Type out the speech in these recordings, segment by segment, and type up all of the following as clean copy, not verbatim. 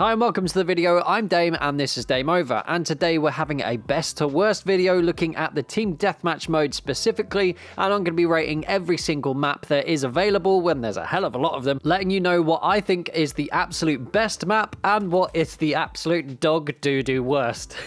Hi and welcome to the video. I'm Dame and this is Dame Over, and today we're having a best to worst video looking at the team deathmatch mode specifically, and I'm going to be rating every single map that is available when there's a hell of a lot of them, letting you know what I think is the absolute best map and what is the absolute dog doo-doo worst.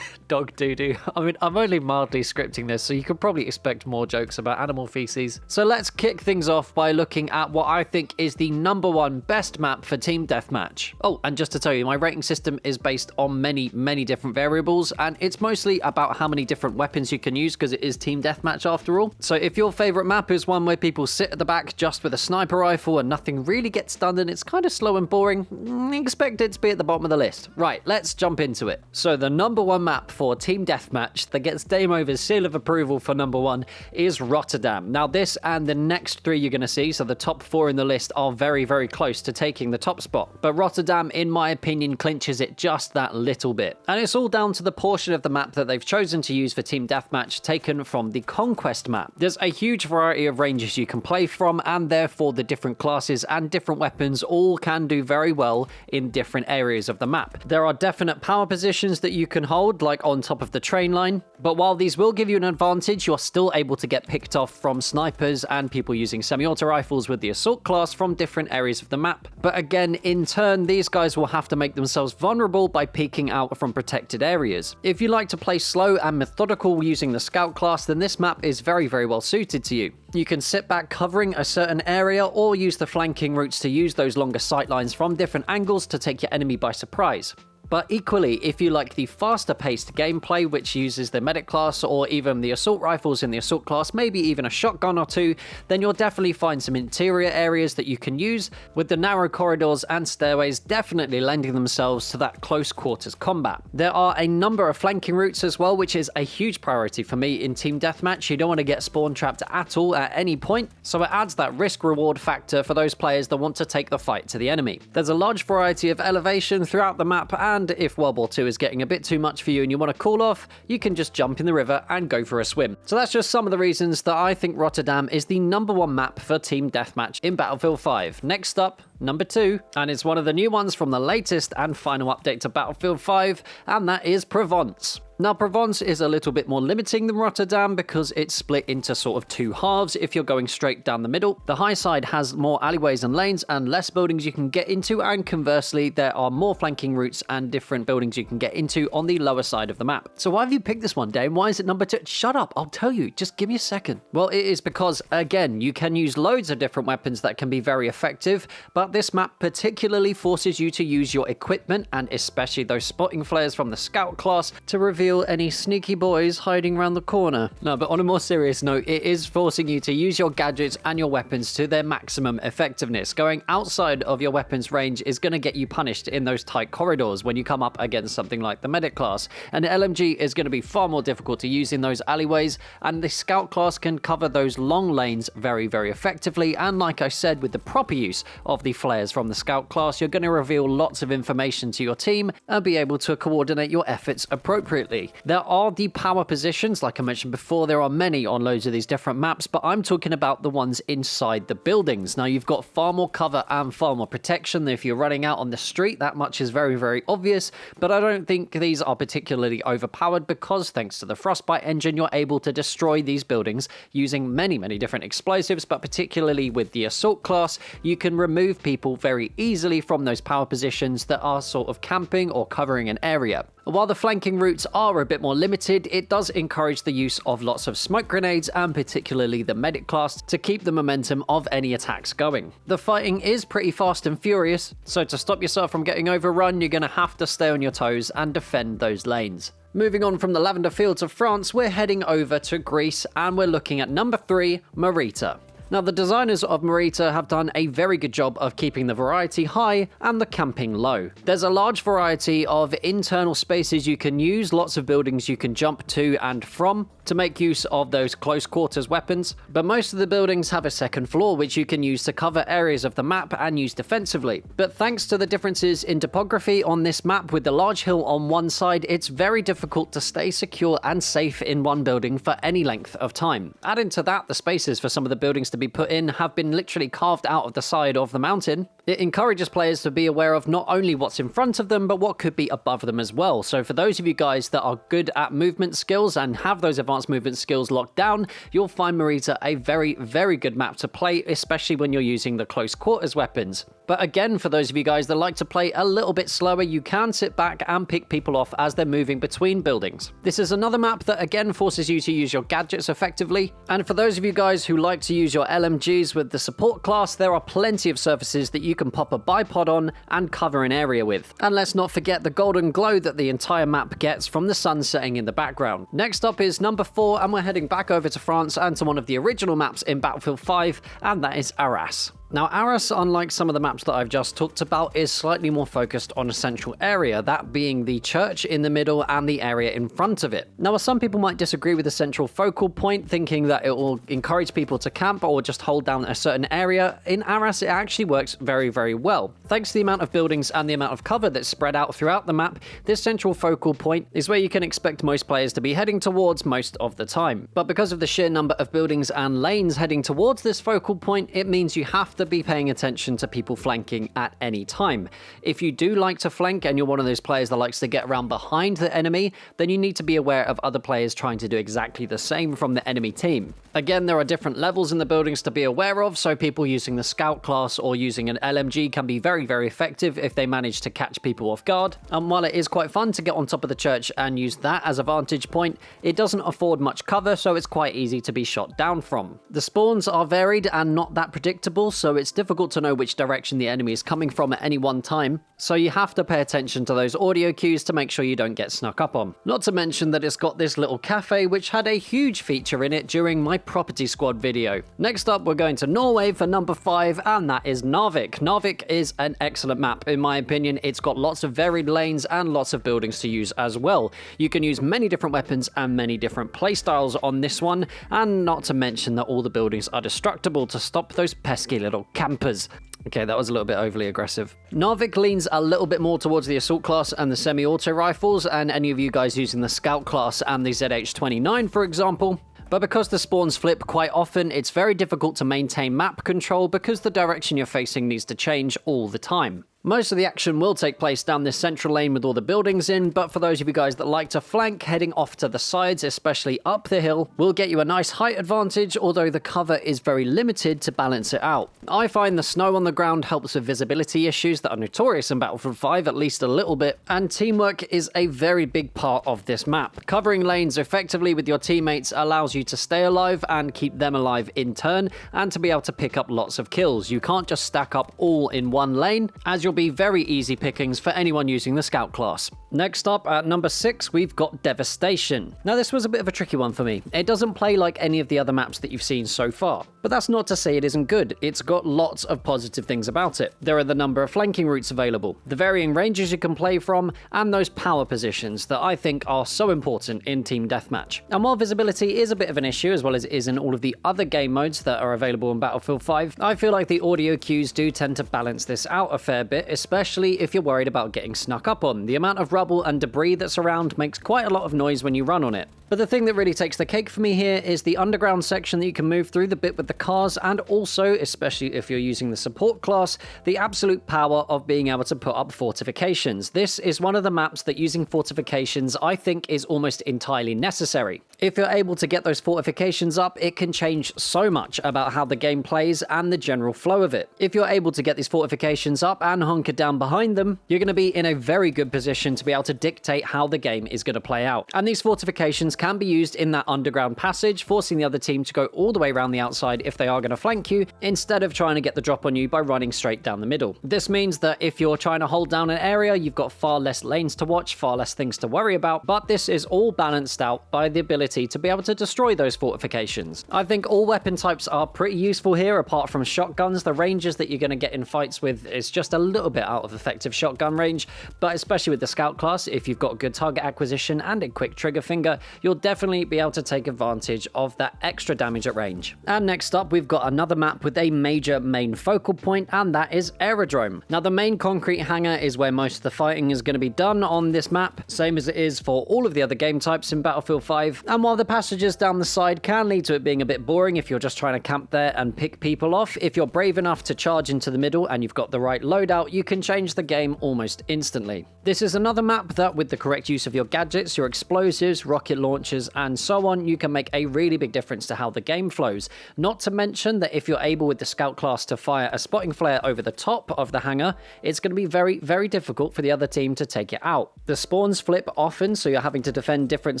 Dog doo-doo. I mean, I'm only mildly scripting this, so you could probably expect more jokes about animal feces. So let's kick things off by looking at what I think is the #1 best map for team deathmatch. Oh, and just to tell you, my rating system is based on many different variables, and it's mostly about how many different weapons you can use because it is team deathmatch after all. So if your favorite map is one where people sit at the back just with a sniper rifle and nothing really gets done and it's kind of slow and boring, expect it to be at the bottom of the list. Right, let's jump into it. So the #1 map for team deathmatch that gets Dame Over's seal of approval for #1 is Rotterdam. Now this and the next three you're going to see, so the top 4 in the list, are very close to taking the top spot. But Rotterdam, in my opinion, clinches it just that little bit. And it's all down to the portion of the map that they've chosen to use for team deathmatch, taken from the Conquest map. There's a huge variety of ranges you can play from, and therefore the different classes and different weapons all can do very well in different areas of the map. There are definite power positions that you can hold, like on top of the train line, but while these will give you an advantage, you're still able to get picked off from snipers and people using semi-auto rifles with the assault class from different areas of the map. But again, in turn, these guys will have to make themselves vulnerable by peeking out from protected areas. If you like to play slow and methodical using the scout class, then this map is very well suited to you. You can sit back covering a certain area or use the flanking routes to use those longer sight lines from different angles to take your enemy by surprise. But equally, if you like the faster paced gameplay, which uses the medic class or even the assault rifles in the assault class, maybe even a shotgun or two, then you'll definitely find some interior areas that you can use, with the narrow corridors and stairways definitely lending themselves to that close quarters combat. There are a number of flanking routes as well, which is a huge priority for me in team deathmatch. You don't want to get spawn trapped at all at any point, so it adds that risk reward factor for those players that want to take the fight to the enemy. There's a large variety of elevation throughout the map, and if World War II is getting a bit too much for you and you want to cool off, you can just jump in the river and go for a swim. So that's just some of the reasons that I think Rotterdam is the #1 map for team deathmatch in Battlefield 5. Next up, #2, and it's one of the new ones from the latest and final update to Battlefield 5, and that is Provence. Now, Provence is a little bit more limiting than Rotterdam because it's split into sort of 2 halves if you're going straight down the middle. The high side has more alleyways and lanes and less buildings you can get into, and conversely, there are more flanking routes and different buildings you can get into on the lower side of the map. So why have you picked this one, Dame? Why is it #2? Shut up, I'll tell you. Just give me a second. Well, it is because, again, you can use loads of different weapons that can be very effective, but this map particularly forces you to use your equipment, and especially those spotting flares from the scout class, to reveal any sneaky boys hiding around the corner. No, but on a more serious note, it is forcing you to use your gadgets and your weapons to their maximum effectiveness. Going outside of your weapons range is going to get you punished in those tight corridors when you come up against something like the medic class, and the LMG is going to be far more difficult to use in those alleyways, and the scout class can cover those long lanes very effectively. And like I said, with the proper use of the flares from the scout class, you're going to reveal lots of information to your team and be able to coordinate your efforts appropriately. There are the power positions, like I mentioned before. There are many on loads of these different maps, but I'm talking about the ones inside the buildings. Now, you've got far more cover and far more protection than if you're running out on the street. That much is very obvious, but I don't think these are particularly overpowered because, thanks to the Frostbite engine, you're able to destroy these buildings using many different explosives, but particularly with the assault class, you can remove people very easily from those power positions that are sort of camping or covering an area. While the flanking routes are a bit more limited, it does encourage the use of lots of smoke grenades and particularly the medic class to keep the momentum of any attacks going. The fighting is pretty fast and furious, so to stop yourself from getting overrun, you're going to have to stay on your toes and defend those lanes. Moving on from the lavender fields of France, we're heading over to Greece and we're looking at #3, Marita. Now, the designers of Marita have done a very good job of keeping the variety high and the camping low. There's a large variety of internal spaces you can use, lots of buildings you can jump to and from to make use of those close quarters weapons, but most of the buildings have a second floor which you can use to cover areas of the map and use defensively. But thanks to the differences in topography on this map with the large hill on one side, it's very difficult to stay secure and safe in one building for any length of time. Adding to that, the spaces for some of the buildings to be put in have been literally carved out of the side of the mountain, It encourages players to be aware of not only what's in front of them, but what could be above them as well. So for those of you guys that are good at movement skills and have those advanced movement skills locked down, you'll find Marita a very, very good map to play, especially when you're using the close quarters weapons. But again, for those of you guys that like to play a little bit slower, you can sit back and pick people off as they're moving between buildings. This is another map that again forces you to use your gadgets effectively. And for those of you guys who like to use your LMGs with the support class, there are plenty of surfaces that you can pop a bipod on and cover an area with. And let's not forget the golden glow that the entire map gets from the sun setting in the background. Next up is number 4, and we're heading back over to France and to one of the original maps in Battlefield 5, and that is Arras. Now, Arras, unlike some of the maps that I've just talked about, is slightly more focused on a central area, that being the church in the middle and the area in front of it. Now, some people might disagree with the central focal point, thinking that it will encourage people to camp or just hold down a certain area. In Arras, it actually works very, very well. Thanks to the amount of buildings and the amount of cover that's spread out throughout the map, this central focal point is where you can expect most players to be heading towards most of the time. But because of the sheer number of buildings and lanes heading towards this focal point, it means you have to be paying attention to people flanking at any time. If you do like to flank and you're one of those players that likes to get around behind the enemy, then you need to be aware of other players trying to do exactly the same from the enemy team. Again, there are different levels in the buildings to be aware of, so people using the scout class or using an LMG can be very, very effective if they manage to catch people off guard. And while it is quite fun to get on top of the church and use that as a vantage point, it doesn't afford much cover, so it's quite easy to be shot down from. The spawns are varied and not that predictable, so it's difficult to know which direction the enemy is coming from at any one time, so you have to pay attention to those audio cues to make sure you don't get snuck up on. Not to mention that it's got this little cafe which had a huge feature in it during my Property Squad video. Next up, we're going to Norway for number 5, and that is Narvik. Narvik is an excellent map in my opinion. It's got lots of varied lanes and lots of buildings to use as well. You can use many different weapons and many different playstyles on this one, and not to mention that all the buildings are destructible to stop those pesky little campers. Okay, that was a little bit overly aggressive. Narvik leans a little bit more towards the assault class and the semi-auto rifles, and any of you guys using the scout class and the ZH-29, for example. But because the spawns flip quite often, it's very difficult to maintain map control because the direction you're facing needs to change all the time. Most of the action will take place down this central lane with all the buildings in, but for those of you guys that like to flank, heading off to the sides, especially up the hill, will get you a nice height advantage, although the cover is very limited to balance it out. I find the snow on the ground helps with visibility issues that are notorious in Battlefield 5, at least a little bit, and teamwork is a very big part of this map. Covering lanes effectively with your teammates allows you to stay alive and keep them alive in turn, and to be able to pick up lots of kills. You can't just stack up all in one lane, as you'll be very easy pickings for anyone using the scout class. Next up at number 6, we've got Devastation. Now this was a bit of a tricky one for me. It doesn't play like any of the other maps that you've seen so far, but that's not to say it isn't good. It's got lots of positive things about it. There are the number of flanking routes available, the varying ranges you can play from, and those power positions that I think are so important in Team Deathmatch. And while visibility is a bit of an issue, as well as it is in all of the other game modes that are available in Battlefield 5, I feel like the audio cues do tend to balance this out a fair bit, especially if you're worried about getting snuck up on. The amount of rubble and debris that's around makes quite a lot of noise when you run on it. But the thing that really takes the cake for me here is the underground section that you can move through, the bit with the cars, and also, especially if you're using the support class, the absolute power of being able to put up fortifications. This is one of the maps that using fortifications I think is almost entirely necessary. If you're able to get those fortifications up, it can change so much about how the game plays and the general flow of it. If you're able to get these fortifications up and hunker down behind them, you're going to be in a very good position to be able to dictate how the game is going to play out. And these fortifications can be used in that underground passage, forcing the other team to go all the way around the outside if they are going to flank you, instead of trying to get the drop on you by running straight down the middle. This means that if you're trying to hold down an area, you've got far less lanes to watch, far less things to worry about, but this is all balanced out by the ability to be able to destroy those fortifications. I think all weapon types are pretty useful here, apart from shotguns. The ranges that you're going to get in fights with is just a little little bit out of effective shotgun range, but especially with the scout class, if you've got good target acquisition and a quick trigger finger, you'll definitely be able to take advantage of that extra damage at range. And next up, we've got another map with a major main focal point, and that is Aerodrome. Now, the main concrete hangar is where most of the fighting is going to be done on this map, same as it is for all of the other game types in Battlefield 5. And while the passages down the side can lead to it being a bit boring if you're just trying to camp there and pick people off, if you're brave enough to charge into the middle and you've got the right loadout, you can change the game almost instantly. This is another map that, with the correct use of your gadgets, your explosives, rocket launchers, and so on, you can make a really big difference to how the game flows. Not to mention that if you're able with the scout class to fire a spotting flare over the top of the hangar, it's going to be very, very difficult for the other team to take it out. The spawns flip often, so you're having to defend different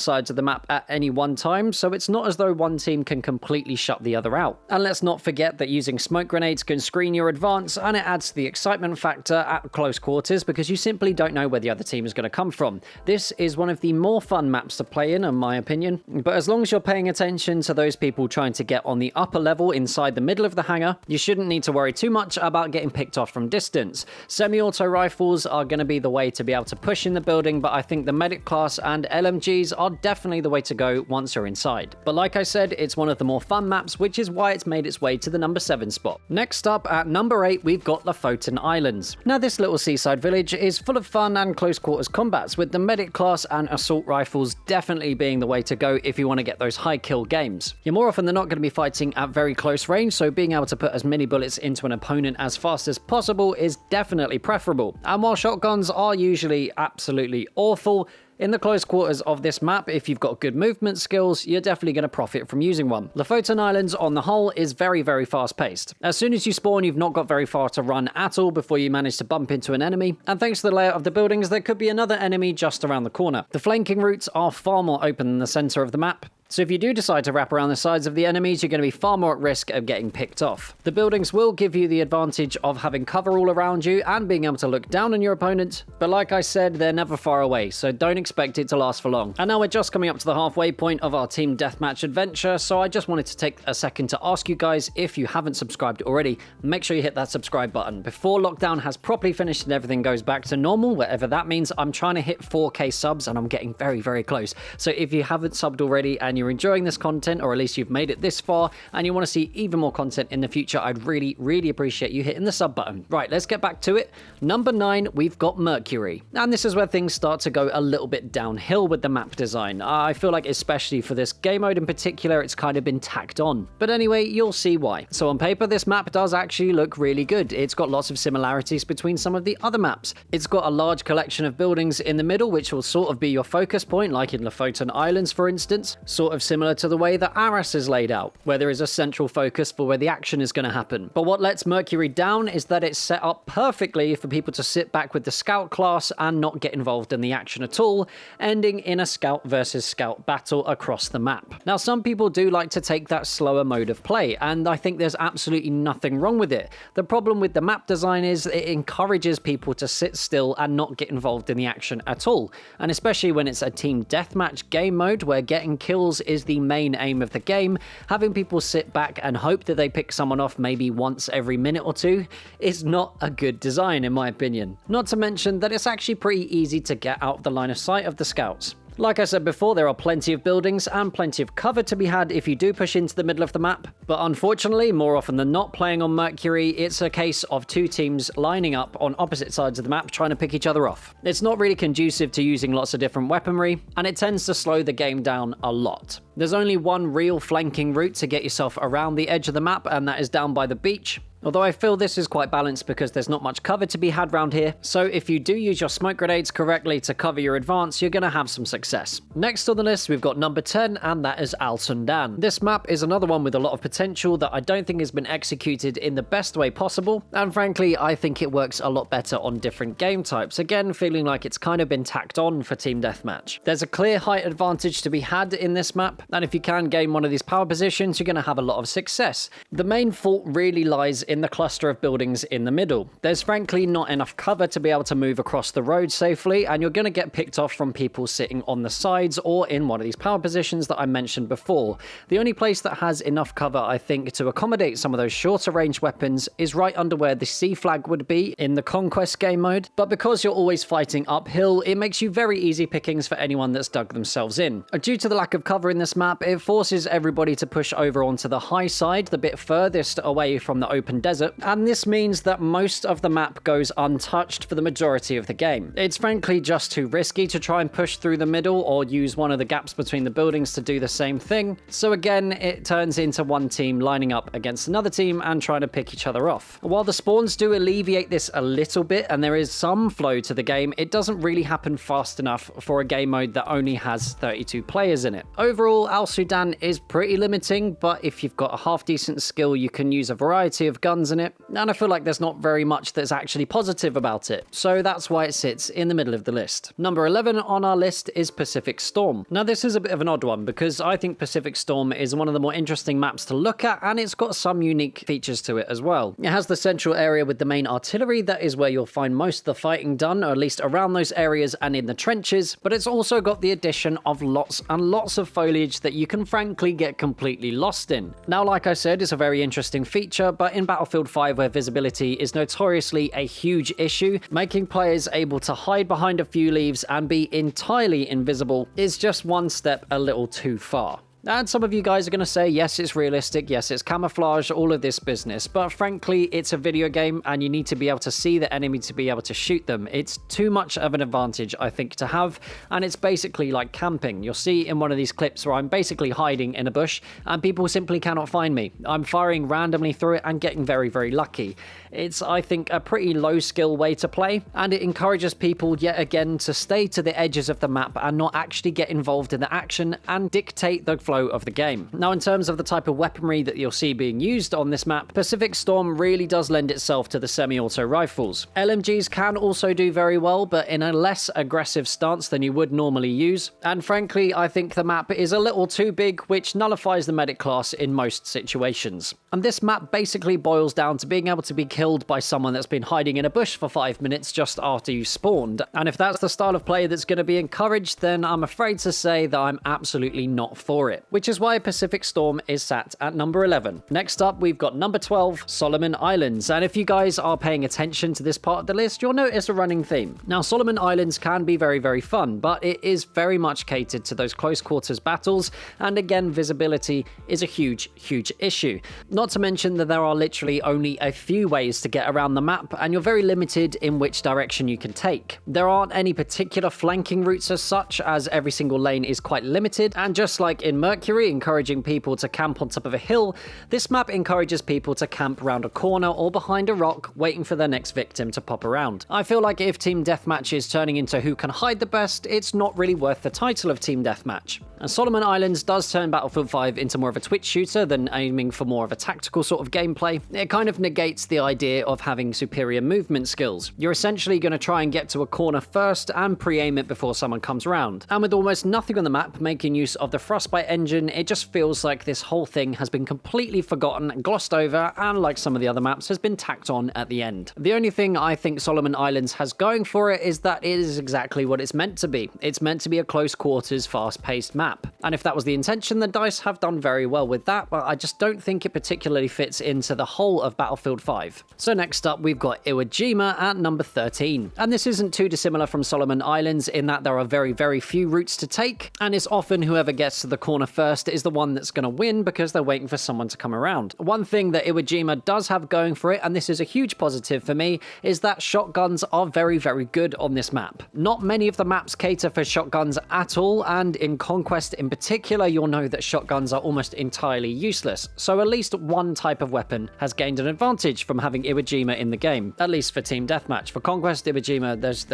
sides of the map at any one time, so it's not as though one team can completely shut the other out. And let's not forget that using smoke grenades can screen your advance, and it adds to the excitement factor at close quarters because you simply don't know where the other team is going to come from. This is one of the more fun maps to play in my opinion, but as long as you're paying attention to those people trying to get on the upper level inside the middle of the hangar, you shouldn't need to worry too much about getting picked off from distance. Semi-auto rifles are going to be the way to be able to push in the building, but I think the medic class and LMGs are definitely the way to go once you're inside. But like I said, it's one of the more fun maps, which is why it's made its way to the number 7 spot. Next up at number 8, we've got Lofoten Islands. Now, this little seaside village is full of fun and close quarters combats, with the medic class and assault rifles definitely being the way to go if you want to get those high kill games. You're more often than not going to be fighting at very close range, so being able to put as many bullets into an opponent as fast as possible is definitely preferable. And while shotguns are usually absolutely awful, in the close quarters of this map, if you've got good movement skills, you're definitely going to profit from using one. Lofoten Islands, on the whole, is very, very fast-paced. As soon as you spawn, you've not got very far to run at all before you manage to bump into an enemy, and thanks to the layout of the buildings, there could be another enemy just around the corner. The flanking routes are far more open than the center of the map, so if you do decide to wrap around the sides of the enemies, you're going to be far more at risk of getting picked off. The buildings will give you the advantage of having cover all around you and being able to look down on your opponent, but like I said, they're never far away, so don't expect it to last for long. And now we're just coming up to the halfway point of our team deathmatch adventure, so I just wanted to take a second to ask you guys, if you haven't subscribed already, make sure you hit that subscribe button. Before lockdown has properly finished and everything goes back to normal, whatever that means, I'm trying to hit 4K subs and I'm getting very, very close. So if you haven't subbed already and you're enjoying this content, or at least you've made it this far and you want to see even more content in the future, I'd really, really appreciate you hitting the sub button. Right, let's get back to it. Number 9, we've got Mercury. And this is where things start to go a little bit downhill with the map design. I feel like especially for this game mode in particular, it's kind of been tacked on. But anyway, you'll see why. So on paper, this map does actually look really good. It's got lots of similarities between some of the other maps. It's got a large collection of buildings in the middle, which will sort of be your focus point, like in Lofoten Islands, for instance, sort of similar to the way that Arras is laid out, where there is a central focus for where the action is going to happen. But what lets Mercury down is that it's set up perfectly for people to sit back with the scout class and not get involved in the action at all, ending in a scout versus scout battle across the map. Now, some people do like to take that slower mode of play, and I think there's absolutely nothing wrong with it. The problem with the map design is it encourages people to sit still and not get involved in the action at all, and especially when it's a team deathmatch game mode where getting kills is the main aim of the game, having people sit back and hope that they pick someone off maybe once every minute or two is not a good design in my opinion. Not to mention that it's actually pretty easy to get out of the line of sight of the scouts. Like I said before, there are plenty of buildings and plenty of cover to be had if you do push into the middle of the map, but unfortunately, more often than not playing on Mercury, it's a case of two teams lining up on opposite sides of the map trying to pick each other off. It's not really conducive to using lots of different weaponry, and it tends to slow the game down a lot. There's only one real flanking route to get yourself around the edge of the map, and that is down by the beach. Although I feel this is quite balanced because there's not much cover to be had around here, so if you do use your smoke grenades correctly to cover your advance, you're going to have some success. Next on the list, we've got number 10, and that is Sundan. This map is another one with a lot of potential that I don't think has been executed in the best way possible, and frankly, I think it works a lot better on different game types, again feeling like it's kind of been tacked on for Team Deathmatch. There's a clear height advantage to be had in this map, and if you can gain one of these power positions, you're going to have a lot of success. The main fault really lies in in the cluster of buildings in the middle. There's frankly not enough cover to be able to move across the road safely, and you're going to get picked off from people sitting on the sides or in one of these power positions that I mentioned before. The only place that has enough cover, I think, to accommodate some of those shorter range weapons is right under where the C flag would be in the Conquest game mode, but because you're always fighting uphill, it makes you very easy pickings for anyone that's dug themselves in. Due to the lack of cover in this map, it forces everybody to push over onto the high side, the bit furthest away from the open desert, and this means that most of the map goes untouched for the majority of the game. It's frankly just too risky to try and push through the middle or use one of the gaps between the buildings to do the same thing, so again it turns into one team lining up against another team and trying to pick each other off. While the spawns do alleviate this a little bit and there is some flow to the game, it doesn't really happen fast enough for a game mode that only has 32 players in it. Overall, Al Sundan is pretty limiting, but if you've got a half decent skill you can use a variety of guns in it, and I feel like there's not very much that's actually positive about it, so that's why it sits in the middle of the list. Number 11 on our list is Pacific Storm. Now this is a bit of an odd one because I think Pacific Storm is one of the more interesting maps to look at, and it's got some unique features to it as well. It has the central area with the main artillery, that is where you'll find most of the fighting done, or at least around those areas and in the trenches, but it's also got the addition of lots and lots of foliage that you can frankly get completely lost in. Now, like I said, it's a very interesting feature, but in Battlefield 5, where visibility is notoriously a huge issue, making players able to hide behind a few leaves and be entirely invisible is just one step a little too far. And some of you guys are going to say, yes, it's realistic, yes, it's camouflage, all of this business, but frankly, it's a video game and you need to be able to see the enemy to be able to shoot them. It's too much of an advantage, I think, to have, and it's basically like camping. You'll see in one of these clips where I'm basically hiding in a bush and people simply cannot find me. I'm firing randomly through it and getting very, very lucky. It's, I think, a pretty low skill way to play, and it encourages people yet again to stay to the edges of the map and not actually get involved in the action and dictate the flow of the game. Now, in terms of the type of weaponry that you'll see being used on this map, Pacific Storm really does lend itself to the semi-auto rifles. LMGs can also do very well, but in a less aggressive stance than you would normally use, and frankly, I think the map is a little too big, which nullifies the medic class in most situations. And this map basically boils down to being able to be killed by someone that's been hiding in a bush for 5 minutes just after you spawned, and if that's the style of play that's going to be encouraged, then I'm afraid to say that I'm absolutely not for it. Which is why Pacific Storm is sat at number 11. Next up, we've got number 12, Solomon Islands. And if you guys are paying attention to this part of the list, you'll notice a running theme. Now, Solomon Islands can be very, very fun, but it is very much catered to those close quarters battles. And again, visibility is a huge, huge issue. Not to mention that there are literally only a few ways to get around the map, and you're very limited in which direction you can take. There aren't any particular flanking routes as such, as every single lane is quite limited. And just like in Mercury, encouraging people to camp on top of a hill, this map encourages people to camp around a corner or behind a rock, waiting for their next victim to pop around. I feel like if Team Deathmatch is turning into who can hide the best, it's not really worth the title of Team Deathmatch. And Solomon Islands does turn Battlefield 5 into more of a twitch shooter than aiming for more of a tactical sort of gameplay. It kind of negates the idea of having superior movement skills. You're essentially going to try and get to a corner first and pre-aim it before someone comes around. And with almost nothing on the map making use of the Frostbite engine, it just feels like this whole thing has been completely forgotten and glossed over, and like some of the other maps, has been tacked on at the end. The only thing I think Solomon Islands has going for it is that it is exactly what it's meant to be. It's meant to be a close quarters, fast-paced map. And if that was the intention, then DICE have done very well with that, but I just don't think it particularly fits into the whole of Battlefield 5. So next up, we've got Iwo Jima at number 13. And this isn't too dissimilar from Solomon Islands in that there are very, very few routes to take, and it's often whoever gets to the corner first is the one that's going to win because they're waiting for someone to come around. One thing that Iwo Jima does have going for it, and this is a huge positive for me, is that shotguns are very, very good on this map. Not many of the maps cater for shotguns at all, and in Conquest in particular, you'll know that shotguns are almost entirely useless, so at least one type of weapon has gained an advantage from having Iwo Jima in the game, at least for Team Deathmatch. For Conquest, Iwo Jima, there's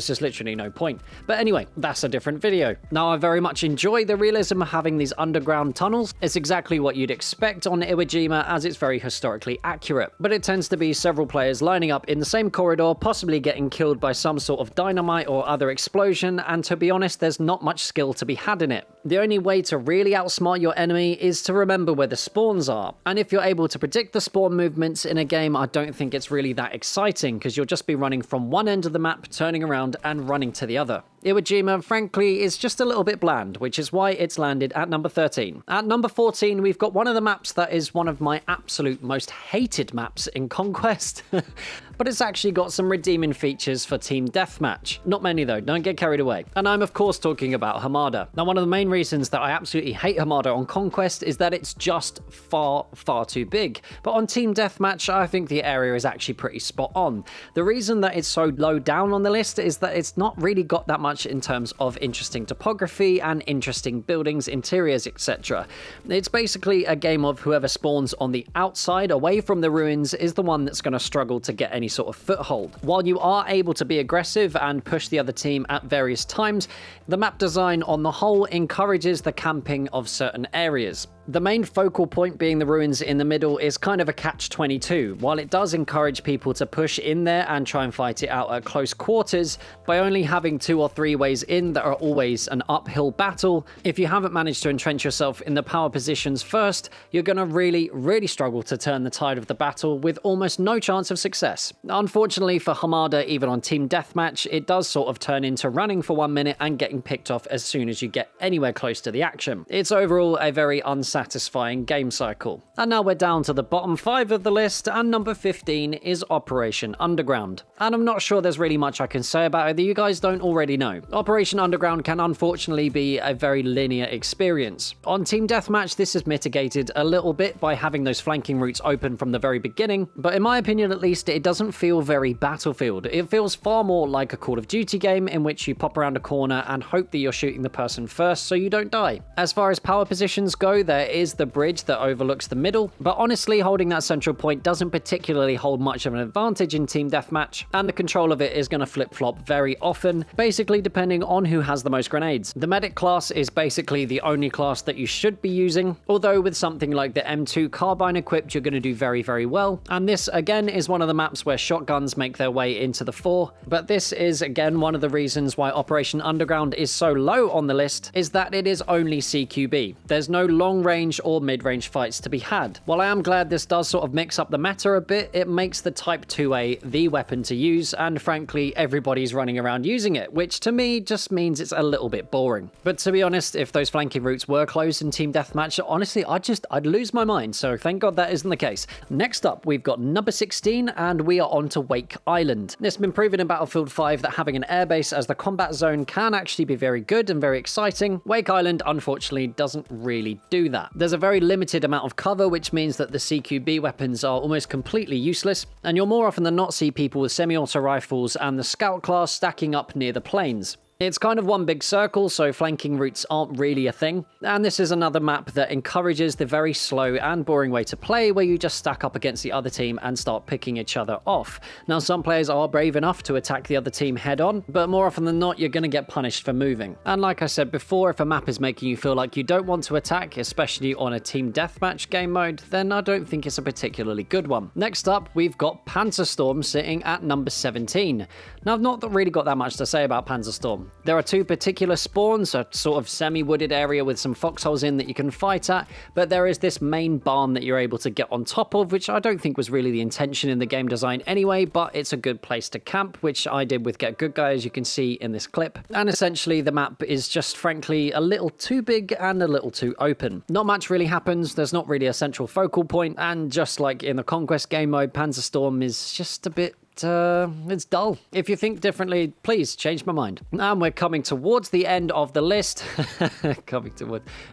just literally no point. But anyway, that's a different video. Now, I very much enjoy the realism of having these these underground tunnels. It's exactly what you'd expect on Iwo Jima, as it's very historically accurate, but it tends to be several players lining up in the same corridor, possibly getting killed by some sort of dynamite or other explosion, and to be honest, there's not much skill to be had in it. The only way to really outsmart your enemy is to remember where the spawns are, and if you're able to predict the spawn movements in a game, I don't think it's really that exciting, because you'll just be running from one end of the map, turning around and running to the other. Iwo Jima, frankly, is just a little bit bland, which is why it's landed at number 13. At number 14, we've got one of the maps that is one of my absolute most hated maps in Conquest, but it's actually got some redeeming features for Team Deathmatch. Not many though, don't get carried away. And I'm of course talking about Hamada. Now, one of the main reasons that I absolutely hate Hamada on Conquest is that it's just far too big. But on Team Deathmatch, I think the area is actually pretty spot on. The reason that it's so low down on the list is that it's not really got that much in terms of interesting topography and interesting buildings, interiors, etc. It's basically a game of whoever spawns on the outside away from the ruins is the one that's going to struggle to get any sort of foothold. While you are able to be aggressive and push the other team at various times, the map design on the whole encourages the camping of certain areas. The main focal point being the ruins in the middle is kind of a catch-22. While it does encourage people to push in there and try and fight it out at close quarters, by only having 2 or 3 ways in that are always an uphill battle, if you haven't managed to entrench yourself in the power positions first, you're going to really struggle to turn the tide of the battle with almost no chance of success. Unfortunately for Hamada, even on Team Deathmatch, it does sort of turn into running for 1 minute and getting picked off as soon as you get anywhere close to the action. It's overall a very unsatisfying game cycle. And now we're down to the bottom 5 of the list, and number 15 is Operation Underground. And I'm not sure there's really much I can say about it that you guys don't already know. Operation Underground can unfortunately be a very linear experience. On Team Deathmatch, this is mitigated a little bit by having those flanking routes open from the very beginning, but in my opinion at least, it doesn't feel very Battlefield. It feels far more like a Call of Duty game in which you pop around a corner and hope that you're shooting the person first so you don't die. As far as power positions go, there is the bridge that overlooks the middle, but honestly holding that central point doesn't particularly hold much of an advantage in Team Deathmatch, and the control of it is going to flip-flop very often, basically depending on who has the most grenades. The medic class is basically the only class that you should be using, although with something like the M2 carbine equipped, you're going to do very well, and this again is one of the maps where shotguns make their way into the fore, but this is again one of the reasons why Operation Underground is so low on the list, is that it is only CQB. There's no long range or mid-range fights to be had. While I am glad this does sort of mix up the meta a bit, it makes the Type 2A the weapon to use, and frankly everybody's running around using it, which to me just means it's a little bit boring. But to be honest, if those flanking routes were closed in Team Deathmatch, honestly I'd lose my mind, so thank God that isn't the case. Next up, we've got number 16, and we are on to Wake Island. It's been proven in Battlefield 5 that having an airbase as the combat zone can actually be very good and very exciting. Wake Island unfortunately doesn't really do that. There's a very limited amount of cover, which means that the CQB weapons are almost completely useless, and you'll more often than not see people with semi-auto rifles and the scout class stacking up near the planes. It's kind of one big circle, so flanking routes aren't really a thing. And this is another map that encourages the very slow and boring way to play, where you just stack up against the other team and start picking each other off. Now, some players are brave enough to attack the other team head on, but more often than not, you're going to get punished for moving. And like I said before, if a map is making you feel like you don't want to attack, especially on a team deathmatch game mode, then I don't think it's a particularly good one. Next up, we've got Panzerstorm sitting at number 17. Now, I've not really got that much to say about Panzerstorm. There are 2 particular spawns, a sort of semi-wooded area with some foxholes in that you can fight at, but there is this main barn that you're able to get on top of, which I don't think was really the intention in the game design anyway, but it's a good place to camp, which I did with Get Good Guy, as you can see in this clip. And essentially the map is just frankly a little too big and a little too open. Not much really happens, there's not really a central focal point, and just like in the Conquest game mode, Panzerstorm is just a bit it's dull. If you think differently, please change my mind. And we're coming towards the end of the list.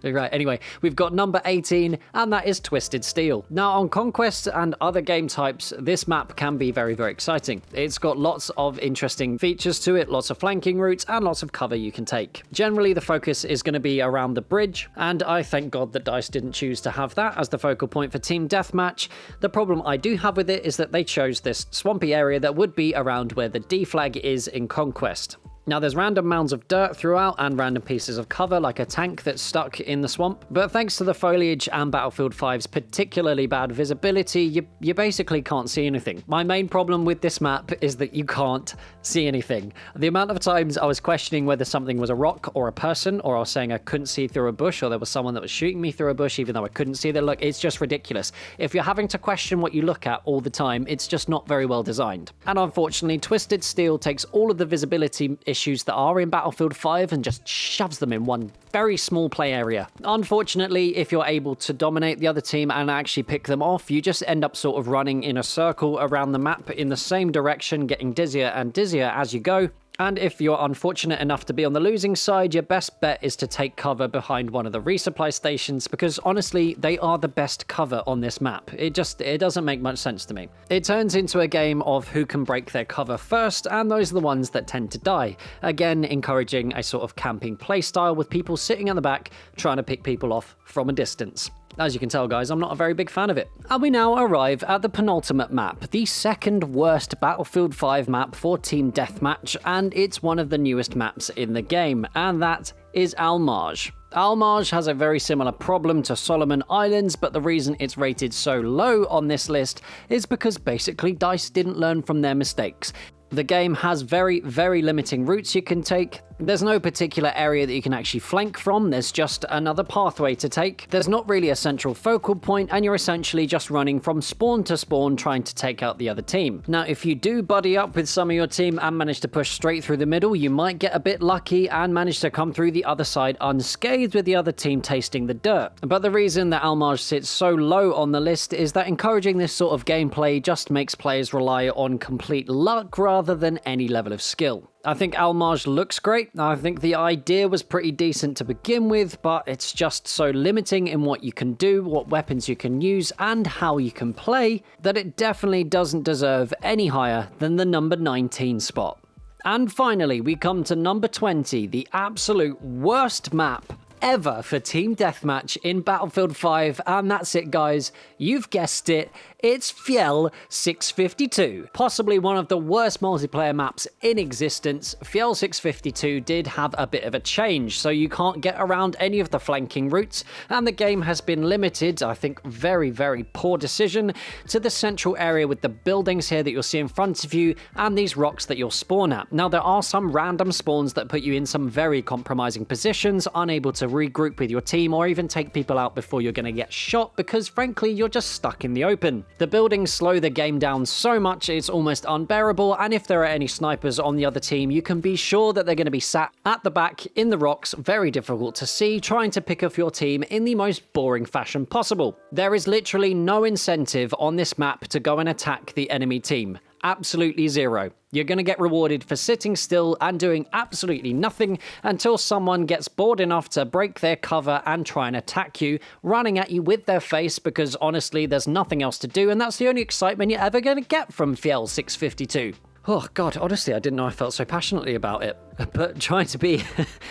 Right, anyway, we've got number 18, and that is Twisted Steel. Now, on Conquest and other game types, this map can be very exciting. It's got lots of interesting features to it, lots of flanking routes, and lots of cover you can take. Generally, the focus is going to be around the bridge, and I thank God that DICE didn't choose to have that as the focal point for Team Deathmatch. The problem I do have with it is that they chose this swampy area that would be around where the D flag is in Conquest. Now there's random mounds of dirt throughout and random pieces of cover like a tank that's stuck in the swamp, but thanks to the foliage and Battlefield 5's particularly bad visibility, you basically can't see anything. My main problem with this map is that you can't see anything. The amount of times I was questioning whether something was a rock or a person, or I was saying I couldn't see through a bush, or there was someone that was shooting me through a bush even though I couldn't see them. Look, it's just ridiculous. If you're having to question what you look at all the time, it's just not very well designed. And unfortunately, Twisted Steel takes all of the visibility issues that are in Battlefield 5 and just shoves them in one very small play area. Unfortunately, if you're able to dominate the other team and actually pick them off, you just end up sort of running in a circle around the map in the same direction, getting dizzier and dizzier as you go. And if you're unfortunate enough to be on the losing side, your best bet is to take cover behind one of the resupply stations, because honestly, they are the best cover on this map. It doesn't make much sense to me. It turns into a game of who can break their cover first, and those are the ones that tend to die. Again, encouraging a sort of camping playstyle with people sitting at the back trying to pick people off from a distance. As you can tell, guys, I'm not a very big fan of it. And we now arrive at the penultimate map, the second worst Battlefield 5 map for Team Deathmatch, and it's one of the newest maps in the game, and that is Marj. Marj has a very similar problem to Lofoten Islands, but the reason it's rated so low on this list is because basically DICE didn't learn from their mistakes. The game has very, very limiting routes you can take. There's no particular area that you can actually flank from, there's just another pathway to take. There's not really a central focal point, and you're essentially just running from spawn to spawn trying to take out the other team. Now, if you do buddy up with some of your team and manage to push straight through the middle, you might get a bit lucky and manage to come through the other side unscathed with the other team tasting the dirt. But the reason that Marj sits so low on the list is that encouraging this sort of gameplay just makes players rely on complete luck rather than any level of skill. I think Marj looks great. I think the idea was pretty decent to begin with, but it's just so limiting in what you can do, what weapons you can use, and how you can play, that it definitely doesn't deserve any higher than the number 19 spot. And finally, we come to number 20, the absolute worst map ever for Team Deathmatch in Battlefield 5, and that's it, guys. You've guessed it. It's Fjell 652. Possibly one of the worst multiplayer maps in existence. Fjell 652 did have a bit of a change, so you can't get around any of the flanking routes, and the game has been limited, I think very, very poor decision, to the central area with the buildings here that you'll see in front of you, and these rocks that you'll spawn at. Now, there are some random spawns that put you in some very compromising positions, unable to regroup with your team or even take people out before you're going to get shot, because frankly, you're just stuck in the open. The buildings slow the game down so much it's almost unbearable, and if there are any snipers on the other team, you can be sure that they're going to be sat at the back in the rocks, very difficult to see, trying to pick off your team in the most boring fashion possible. There is literally no incentive on this map to go and attack the enemy team. Absolutely zero. You're going to get rewarded for sitting still and doing absolutely nothing until someone gets bored enough to break their cover and try and attack you, running at you with their face, because honestly, there's nothing else to do, and that's the only excitement you're ever going to get from Fjell 652. Oh god, honestly, I didn't know I felt so passionately about it. But trying to be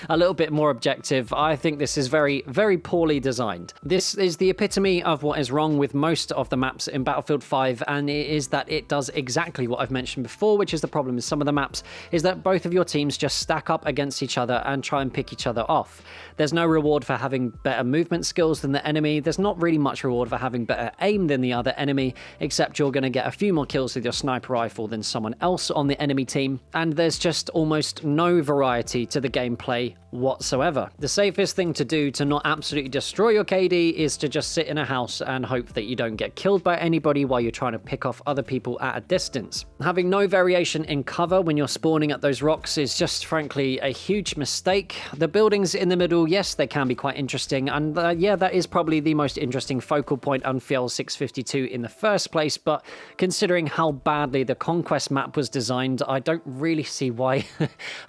a little bit more objective, I think this is very, very poorly designed. This is the epitome of what is wrong with most of the maps in Battlefield 5, and it is that it does exactly what I've mentioned before, which is the problem with some of the maps, is that both of your teams just stack up against each other and try and pick each other off. There's no reward for having better movement skills than the enemy. There's not really much reward for having better aim than the other enemy, except you're going to get a few more kills with your sniper rifle than someone else on the enemy team, and there's just almost no variety to the gameplay whatsoever. The safest thing to do to not absolutely destroy your KD is to just sit in a house and hope that you don't get killed by anybody while you're trying to pick off other people at a distance. Having no variation in cover when you're spawning at those rocks is just frankly a huge mistake. The buildings in the middle, yes, they can be quite interesting, and yeah, that is probably the most interesting focal point on Fjell 652 in the first place, but considering how badly the Conquest map was designed, I don't really see why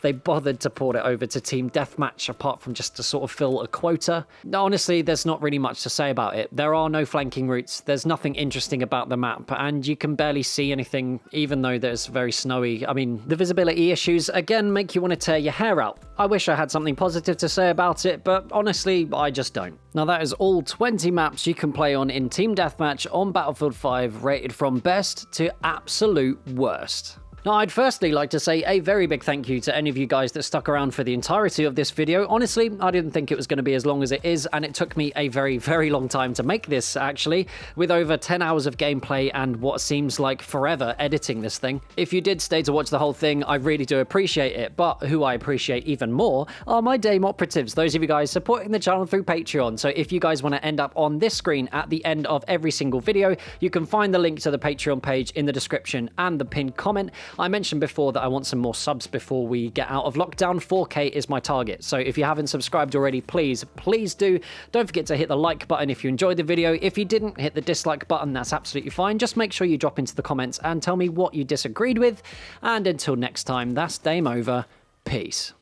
they bothered to port it over to Team Deathmatch, apart from just to sort of fill a quota. Honestly, there's not really much to say about it. There are no flanking routes, there's nothing interesting about the map, and you can barely see anything, even though there's very snowy. I mean, the visibility issues, again, make you want to tear your hair out. I wish I had something positive to say about it, but honestly, I just don't. Now, that is all 20 maps you can play on in Team Deathmatch on Battlefield 5, rated from best to absolute worst. Now, I'd firstly like to say a very big thank you to any of you guys that stuck around for the entirety of this video. Honestly, I didn't think it was going to be as long as it is, and it took me a very, very long time to make this, actually, with over 10 hours of gameplay and what seems like forever editing this thing. If you did stay to watch the whole thing, I really do appreciate it, but who I appreciate even more are my Dame operatives, those of you guys supporting the channel through Patreon. So if you guys want to end up on this screen at the end of every single video, you can find the link to the Patreon page in the description and the pinned comment. I mentioned before that I want some more subs before we get out of lockdown. 4K is my target, so if you haven't subscribed already, please do. Don't forget to hit the like button if you enjoyed the video. If you didn't, hit the dislike button. That's absolutely fine. Just make sure you drop into the comments and tell me what you disagreed with. And until next time, that's Dame over. Peace.